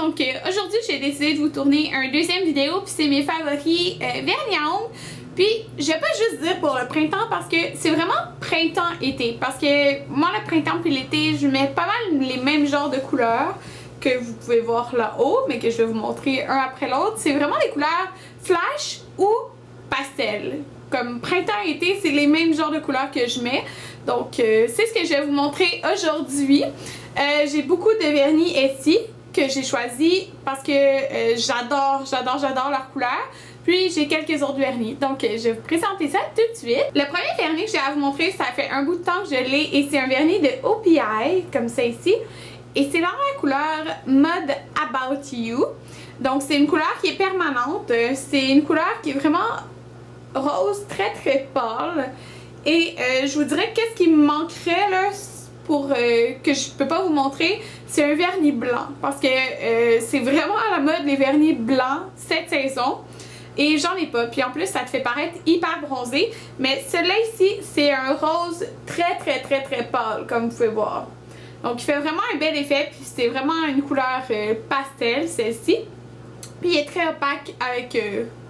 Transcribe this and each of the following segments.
donc aujourd'hui j'ai décidé de vous tourner un deuxième vidéo, puis c'est mes favoris vernis à ongles. Puis je vais pas juste dire pour le printemps parce que c'est vraiment printemps-été, parce que moi le printemps puis l'été je mets pas mal les mêmes genres de couleurs que vous pouvez voir là-haut, mais que je vais vous montrer un après l'autre. C'est vraiment des couleurs flash ou pastel. Comme printemps-été, c'est les mêmes genres de couleurs que je mets. Donc c'est ce que je vais vous montrer aujourd'hui. J'ai beaucoup de vernis Essie que j'ai choisi parce que j'adore leurs couleurs. Puis j'ai quelques autres vernis. Donc je vais vous présenter ça tout de suite. Le premier vernis que j'ai à vous montrer, ça fait un bout de temps que je l'ai et c'est un vernis de OPI, comme ça ici. Et c'est dans la couleur Mud About You. Donc c'est une couleur qui est permanente. C'est une couleur qui est vraiment rose, très très pâle. Et je vous dirais qu'est-ce qui me manquerait là pour que je peux pas vous montrer, c'est un vernis blanc. Parce que c'est vraiment à la mode les vernis blancs cette saison. Et j'en ai pas. Puis en plus ça te fait paraître hyper bronzé. Mais celui-là ici c'est un rose très très très très pâle comme vous pouvez voir. Donc il fait vraiment un bel effet. Puis c'est vraiment une couleur pastel celle-ci. Puis il est très opaque avec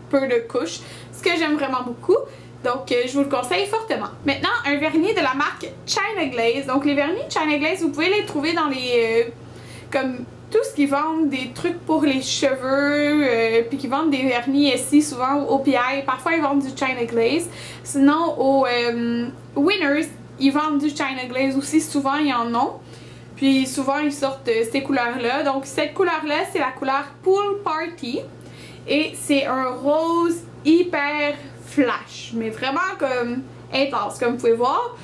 peu de couches. Ce que j'aime vraiment beaucoup. Donc je vous le conseille fortement. Maintenant un vernis de la marque China Glaze. Donc les vernis China Glaze vous pouvez les trouver dans les comme tout ce qui vendent des trucs pour les cheveux, puis qui vendent des vernis ici souvent au OPI, parfois ils vendent du China Glaze. Sinon au Winners, ils vendent du China Glaze aussi, souvent ils en ont. Puis souvent ils sortent ces couleurs là. Donc cette couleur là c'est la couleur Pool Party. Et c'est un rose hyper flash, mais vraiment comme intense comme vous pouvez voir.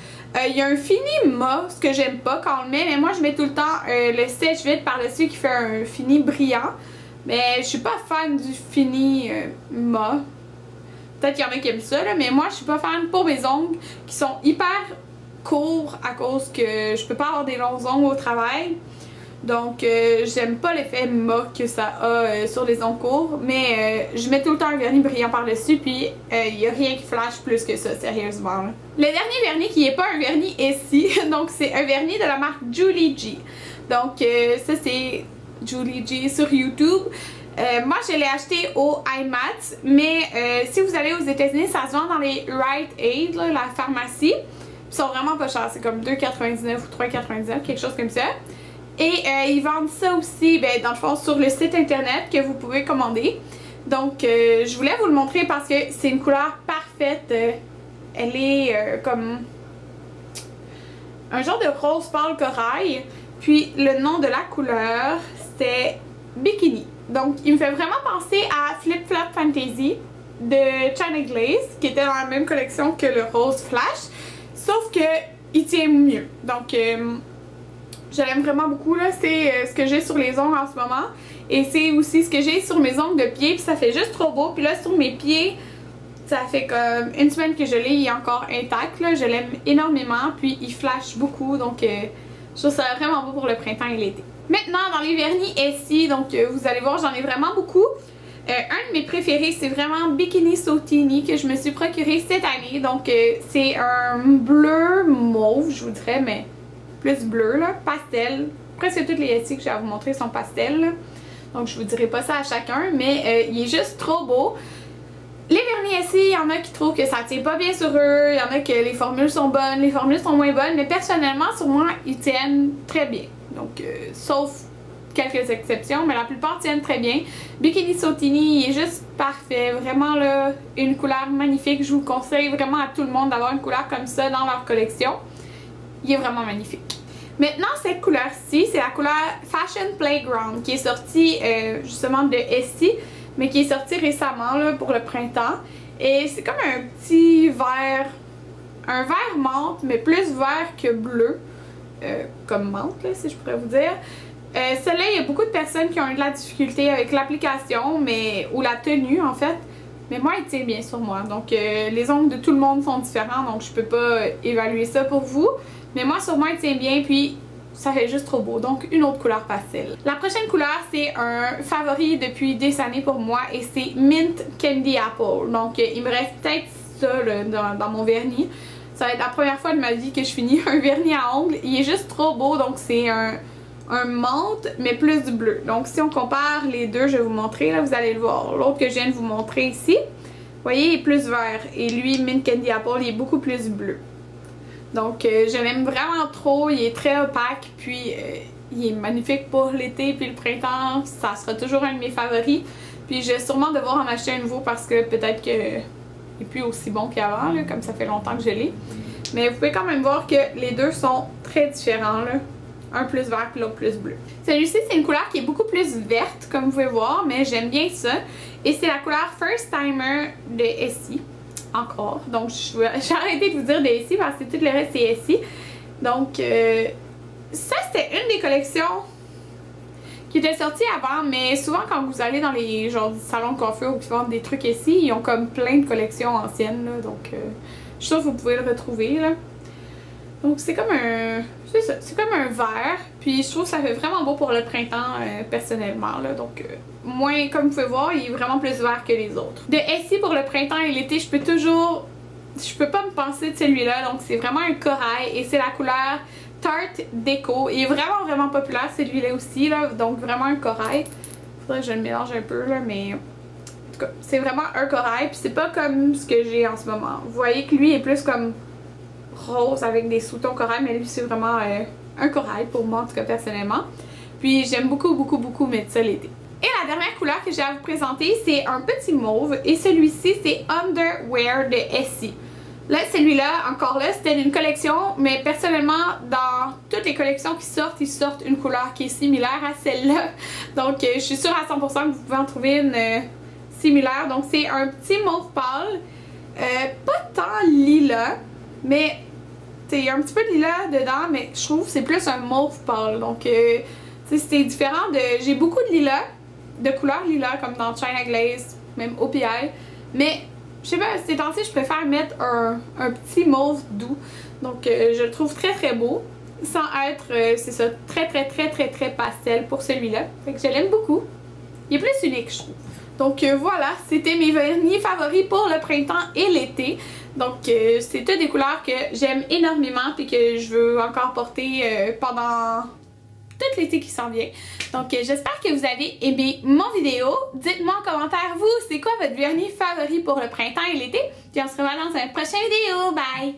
Il y a un fini mat, ce que j'aime pas quand on le met, mais moi je mets tout le temps le sèche vite par-dessus qui fait un fini brillant. Mais je suis pas fan du fini mat. Peut-être qu'il y en a qui aiment ça, là, mais moi je suis pas fan pour mes ongles qui sont hyper courts à cause que je peux pas avoir des longs ongles au travail. Donc j'aime pas l'effet mat que ça a sur les ongles courts, mais je mets tout le temps un vernis brillant par dessus, puis il n'y a rien qui flash plus que ça, sérieusement. Là. Le dernier vernis qui n'est pas un vernis ici, donc c'est un vernis de la marque Julie G. Donc ça c'est Julie G sur YouTube. Moi je l'ai acheté au IMATS, mais si vous allez aux États-Unis, ça se vend dans les Rite Aid, là, la pharmacie. Ils sont vraiment pas chers, c'est comme 2,99 ou 3,99, quelque chose comme ça. Et ils vendent ça aussi, ben, dans le fond, sur le site internet que vous pouvez commander. Donc, je voulais vous le montrer parce que c'est une couleur parfaite. Elle est comme un genre de rose pâle corail. Puis, le nom de la couleur, c'est Bikini. Donc, il me fait vraiment penser à Flip Flop Fantasy de China Glaze, qui était dans la même collection que le rose flash. Sauf que il tient mieux. Donc, je l'aime vraiment beaucoup, là. C'est ce que j'ai sur les ongles en ce moment. Et c'est aussi ce que j'ai sur mes ongles de pied. Puis ça fait juste trop beau. Puis là, sur mes pieds, ça fait comme une semaine que je l'ai. Il est encore intact, là. Je l'aime énormément. Puis il flash beaucoup. Donc je trouve ça vraiment beau pour le printemps et l'été. Maintenant, dans les vernis Essie, donc vous allez voir, j'en ai vraiment beaucoup. Un de mes préférés, c'est vraiment Bikini Sotini que je me suis procuré cette année. Donc c'est un bleu mauve, je vous dirais, mais plus bleu, là, pastel. Presque toutes les Essie que j'ai à vous montrer sont pastel, là. Donc je vous dirai pas ça à chacun, mais il est juste trop beau. Les vernis Essie, il y en a qui trouvent que ça tient pas bien sur eux, il y en a que les formules sont bonnes, les formules sont moins bonnes, mais personnellement sur moi ils tiennent très bien. Donc sauf quelques exceptions, mais la plupart tiennent très bien. Bikini Sotini il est juste parfait, vraiment là, une couleur magnifique. Je vous conseille vraiment à tout le monde d'avoir une couleur comme ça dans leur collection. Il est vraiment magnifique. Maintenant, cette couleur-ci, c'est la couleur Fashion Playground qui est sortie justement de Essie, mais qui est sortie récemment là, pour le printemps. Et c'est comme un petit vert, un vert menthe, mais plus vert que bleu, comme menthe, là, si je pourrais vous dire. Celle-là, il y a beaucoup de personnes qui ont eu de la difficulté avec l'application, ou la tenue en fait. Mais moi, il tient bien sur moi. Donc, les ongles de tout le monde sont différents, donc je peux pas évaluer ça pour vous. Mais moi, sur moi, il tient bien, puis ça fait juste trop beau. Donc, une autre couleur pastel. La prochaine couleur, c'est un favori depuis des années pour moi, et c'est Mint Candy Apple. Donc, il me reste peut-être ça là, dans mon vernis. Ça va être la première fois de ma vie que je finis un vernis à ongles. Il est juste trop beau, donc c'est un un menthe, mais plus du bleu. Donc si on compare les deux, je vais vous montrer, là, vous allez le voir. L'autre que je viens de vous montrer ici, vous voyez, il est plus vert. Et lui, Mint Candy Apple, il est beaucoup plus bleu. Donc je l'aime vraiment trop, il est très opaque, puis il est magnifique pour l'été, puis le printemps, ça sera toujours un de mes favoris. Puis je vais sûrement devoir en acheter un nouveau parce que peut-être que il est plus aussi bon qu'avant, comme ça fait longtemps que je l'ai. Mais vous pouvez quand même voir que les deux sont très différents, là. Un plus vert puis l'autre plus bleu. Celui-ci, c'est une couleur qui est beaucoup plus verte, comme vous pouvez voir, mais j'aime bien ça. Et c'est la couleur First Timer de Essie. Encore. Donc, j'ai arrêté de vous dire de Essie parce que tout le reste, c'est Essie. Donc, ça, c'était une des collections qui était sortie avant, mais souvent, quand vous allez dans les genre salons de coiffure ou qui vendent des trucs Essie, ils ont comme plein de collections anciennes, là. Donc, je suis sûre que vous pouvez le retrouver, là. Donc c'est comme un... c'est ça, c'est comme un vert. Puis je trouve que ça fait vraiment beau pour le printemps personnellement, là. Donc moins, comme vous pouvez voir, il est vraiment plus vert que les autres. De Essie pour le printemps et l'été, je peux pas me passer de celui-là. Donc c'est vraiment un corail et c'est la couleur Tarte Déco. Il est vraiment vraiment populaire celui-là aussi, là. Donc vraiment un corail. Faudrait que je le mélange un peu, là, mais... En tout cas, c'est vraiment un corail. Puis c'est pas comme ce que j'ai en ce moment. Vous voyez que lui est plus comme... rose avec des sous-tons corail, mais lui c'est vraiment un corail pour moi en tout cas personnellement. Puis j'aime beaucoup beaucoup beaucoup mettre ça l'été. Et la dernière couleur que j'ai à vous présenter, c'est un petit mauve et celui-ci c'est Underwear de Essie. Là celui-là, encore là, c'était une collection, mais personnellement dans toutes les collections qui sortent, ils sortent une couleur qui est similaire à celle-là. Donc je suis sûre à 100% que vous pouvez en trouver une similaire. Donc c'est un petit mauve pâle, pas tant lilas, mais il y a un petit peu de lilas dedans, mais je trouve que c'est plus un mauve pâle. Donc, c'est différent de... J'ai beaucoup de lilas, de couleurs lilas, comme dans China Glaze, même OPI. Mais, je sais pas, ces temps-ci, je préfère mettre un petit mauve doux. Donc, je le trouve très très beau. Sans être, c'est ça, très pastel pour celui-là. Fait que je l'aime beaucoup. Il est plus unique, je trouve. Donc voilà, c'était mes vernis favoris pour le printemps et l'été. Donc c'est toutes des couleurs que j'aime énormément et que je veux encore porter pendant tout l'été qui s'en vient. Donc j'espère que vous avez aimé mon vidéo. Dites-moi en commentaire, vous, c'est quoi votre vernis favori pour le printemps et l'été? Puis on se revoit dans une prochaine vidéo. Bye!